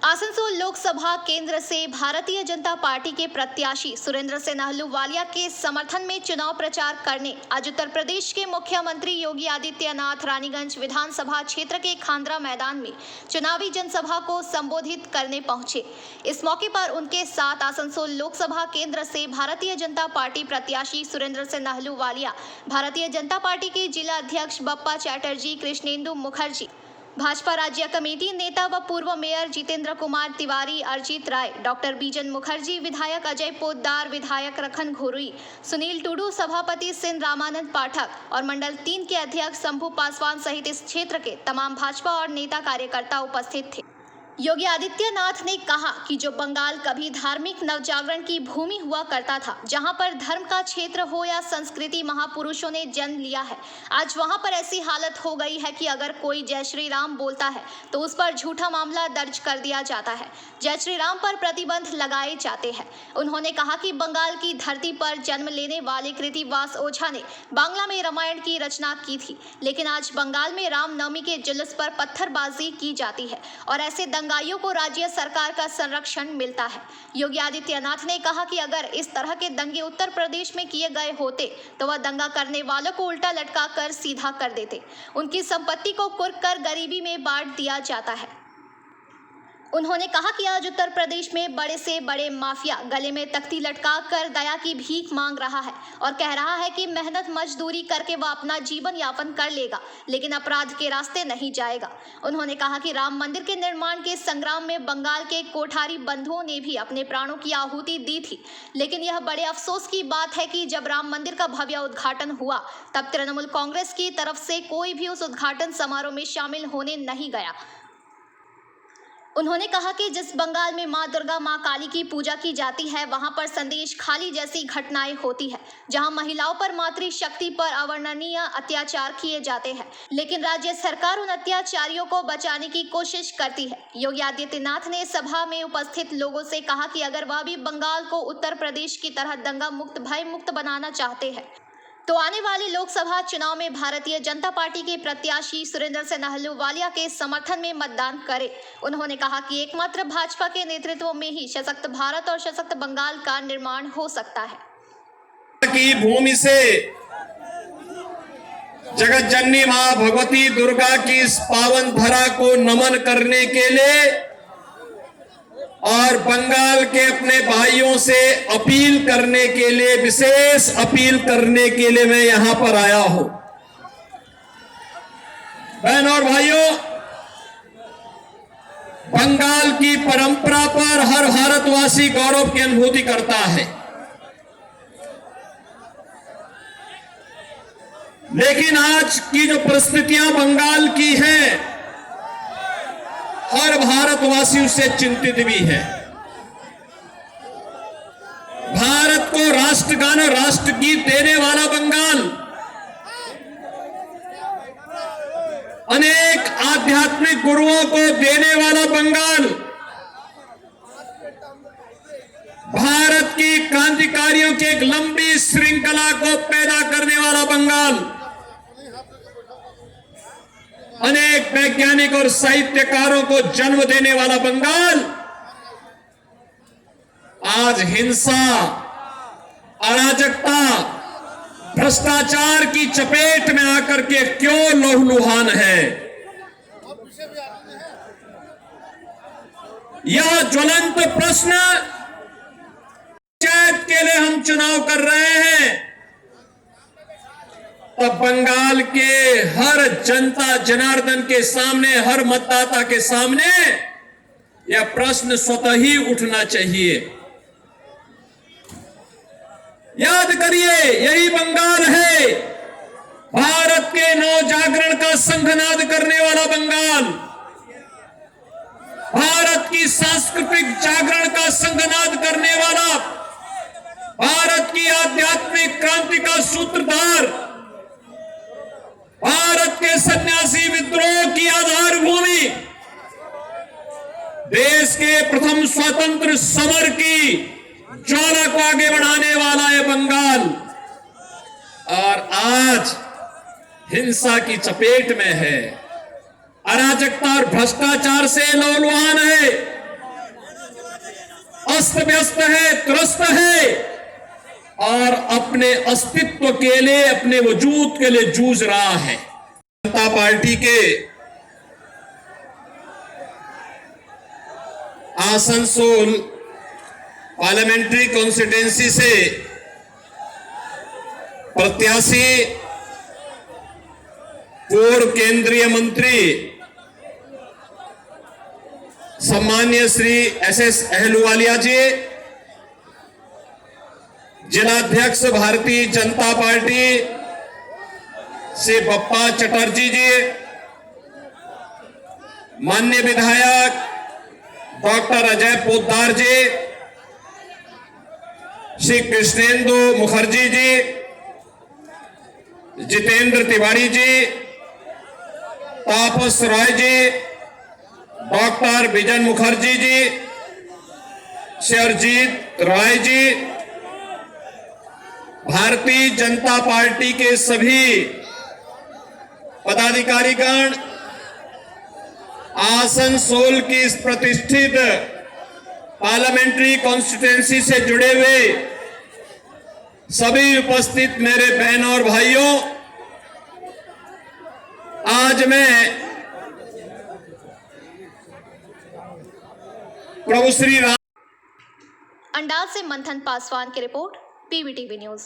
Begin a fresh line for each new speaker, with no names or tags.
आसनसोल लोकसभा केंद्र से भारतीय जनता पार्टी के प्रत्याशी सुरेंद्र सिंह अहलूवालिया के समर्थन में चुनाव प्रचार करने आज उत्तर प्रदेश के मुख्यमंत्री योगी आदित्यनाथ रानीगंज विधानसभा क्षेत्र के खांद्रा मैदान में चुनावी जनसभा को संबोधित करने पहुंचे। इस मौके पर उनके साथ आसनसोल लोकसभा केंद्र से भारतीय जनता पार्टी प्रत्याशी सुरेंद्र सिंह अहलूवालिया, भारतीय जनता पार्टी के जिला अध्यक्ष बप्पा चैटर्जी, कृष्णेंदु मुखर्जी, भाजपा राज्य कमेटी नेता व पूर्व मेयर जितेंद्र कुमार तिवारी, अरिजीत राय, डॉक्टर बीजन मुखर्जी, विधायक अजय पोद्दार, विधायक रखन घोरुई, सुनील टुडू, सभापति सिंह रामानंद पाठक और मंडल 3 के अध्यक्ष शंभू पासवान सहित इस क्षेत्र के तमाम भाजपा और नेता कार्यकर्ता उपस्थित थे। योगी आदित्यनाथ ने कहा कि जो बंगाल कभी धार्मिक नवजागरण की भूमि हुआ करता था, जहां पर धर्म का क्षेत्र हो या संस्कृति महापुरुषों ने जन्म लिया है, आज वहां पर ऐसी हालत हो गई है कि अगर कोई जय श्री राम बोलता है तो उस पर झूठा मामला दर्ज कर दिया जाता है, जय श्री राम पर प्रतिबंध लगाए जाते हैं। उन्होंने कहा कि बंगाल की धरती पर जन्म लेने वाले कृतिवास ओझा ने बांग्ला में रामायण की रचना की थी, लेकिन आज बंगाल में रामनवमी के जुलूस पर पत्थरबाजी की जाती है और ऐसे दंगाइयों को राज्य सरकार का संरक्षण मिलता है। योगी आदित्यनाथ ने कहा कि अगर इस तरह के दंगे उत्तर प्रदेश में किए गए होते तो वह दंगा करने वालों को उल्टा लटका कर सीधा कर देते, उनकी संपत्ति को कुर्क कर गरीबी में बांट दिया जाता है। उन्होंने कहा कि आज उत्तर प्रदेश में बड़े से बड़े माफिया गले में तख्ती लटका कर दया की भीख मांग रहा है और कह रहा है कि मेहनत मजदूरी करके वह अपना जीवन यापन कर लेगा, लेकिन अपराध के रास्ते नहीं जाएगा। उन्होंने कहा कि राम मंदिर के निर्माण के संग्राम में बंगाल के कोठारी बंधुओं ने भी अपने प्राणों की आहुति दी थी, लेकिन यह बड़े अफसोस की बात है कि जब राम मंदिर का भव्य उद्घाटन हुआ तब तृणमूल कांग्रेस की तरफ से कोई भी उस उद्घाटन समारोह में शामिल होने नहीं गया। उन्होंने कहा कि जिस बंगाल में मां दुर्गा, मां काली की पूजा की जाती है, वहां पर संदेश खाली जैसी घटनाएं होती है, जहां महिलाओं पर मातृशक्ति पर अवर्णनीय अत्याचार किए जाते हैं, लेकिन राज्य सरकार उन अत्याचारियों को बचाने की कोशिश करती है। योगी आदित्यनाथ ने सभा में उपस्थित लोगों से कहा कि अगर वह भी बंगाल को उत्तर प्रदेश की तरह दंगा मुक्त, भय मुक्त बनाना चाहते हैं तो आने वाले लोकसभा चुनाव में भारतीय जनता पार्टी के प्रत्याशी सुरेंद्र सिंह अहलूवालिया के समर्थन में मतदान करें। उन्होंने कहा कि एकमात्र भाजपा के नेतृत्व में ही सशक्त भारत और सशक्त बंगाल का निर्माण हो सकता है।
की भूमि से जगत जननी मां भगवती दुर्गा की इस पावन धरा को नमन करने के लिए और बंगाल के अपने भाइयों से अपील करने के लिए, विशेष अपील करने के लिए मैं यहां पर आया हूं। बहन और भाइयों, बंगाल की परंपरा पर हर भारतवासी गौरव की अनुभूति करता है, लेकिन आज की जो परिस्थितियां बंगाल की हैं, हर भारतवासी उससे चिंतित भी है। भारत को राष्ट्रगान और राष्ट्रगीत देने वाला बंगाल, अनेक आध्यात्मिक गुरुओं को देने वाला बंगाल, भारत की क्रांतिकारियों की एक लंबी श्रृंखला को पैदा करने वाला बंगाल, अनेक वैज्ञानिक और साहित्यकारों को जन्म देने वाला बंगाल आज हिंसा, अराजकता, भ्रष्टाचार की चपेट में आकर के क्यों लहूलुहान है। यह ज्वलंत प्रश्न पंचायत के लिए हम चुनाव कर रहे हैं, तब बंगाल के हर जनता जनार्दन के सामने, हर मतदाता के सामने यह प्रश्न स्वतः ही उठना चाहिए। याद करिए, यही बंगाल है भारत के नवजागरण का संघनाद करने वाला बंगाल, भारत की सांस्कृतिक जागरण का संघनाद करने वाला, भारत की आध्यात्मिक क्रांति का सूत्रधार, भारत के सन्यासी विद्रोह की आधारभूमि, देश के प्रथम स्वतंत्र समर की ज्वाला को आगे बढ़ाने वाला है बंगाल, और आज हिंसा की चपेट में है, अराजकता और भ्रष्टाचार से लहूलुहान है, अस्त व्यस्त है, त्रस्त है और अपने अस्तित्व के लिए, अपने वजूद के लिए जूझ रहा है। जनता पार्टी के आसनसोल पार्लियामेंट्री कॉन्स्टिट्यूंसी से प्रत्याशी पूर्व केंद्रीय मंत्री सम्मान्य श्री एस अहलूवालिया जी, जिलाध्यक्ष भारतीय जनता पार्टी से बप्पा चटर्जी जी, माननीय विधायक डॉक्टर अजय पोद्दार जी, श्री कृष्णेंदु मुखर्जी जी, जितेंद्र तिवारी जी, तापस रॉय जी, डॉक्टर बिजन मुखर्जी जी, शरजीत राय जी, भारतीय जनता पार्टी के सभी पदाधिकारीगण, आसनसोल की इस प्रतिष्ठित पार्लियामेंट्री कॉन्स्टिट्यूंसी से जुड़े हुए सभी उपस्थित मेरे बहनों और भाइयों, आज मैं प्रभु श्री राम।
अंडाल से मंथन पासवान की रिपोर्ट, पीवीटीवी न्यूज।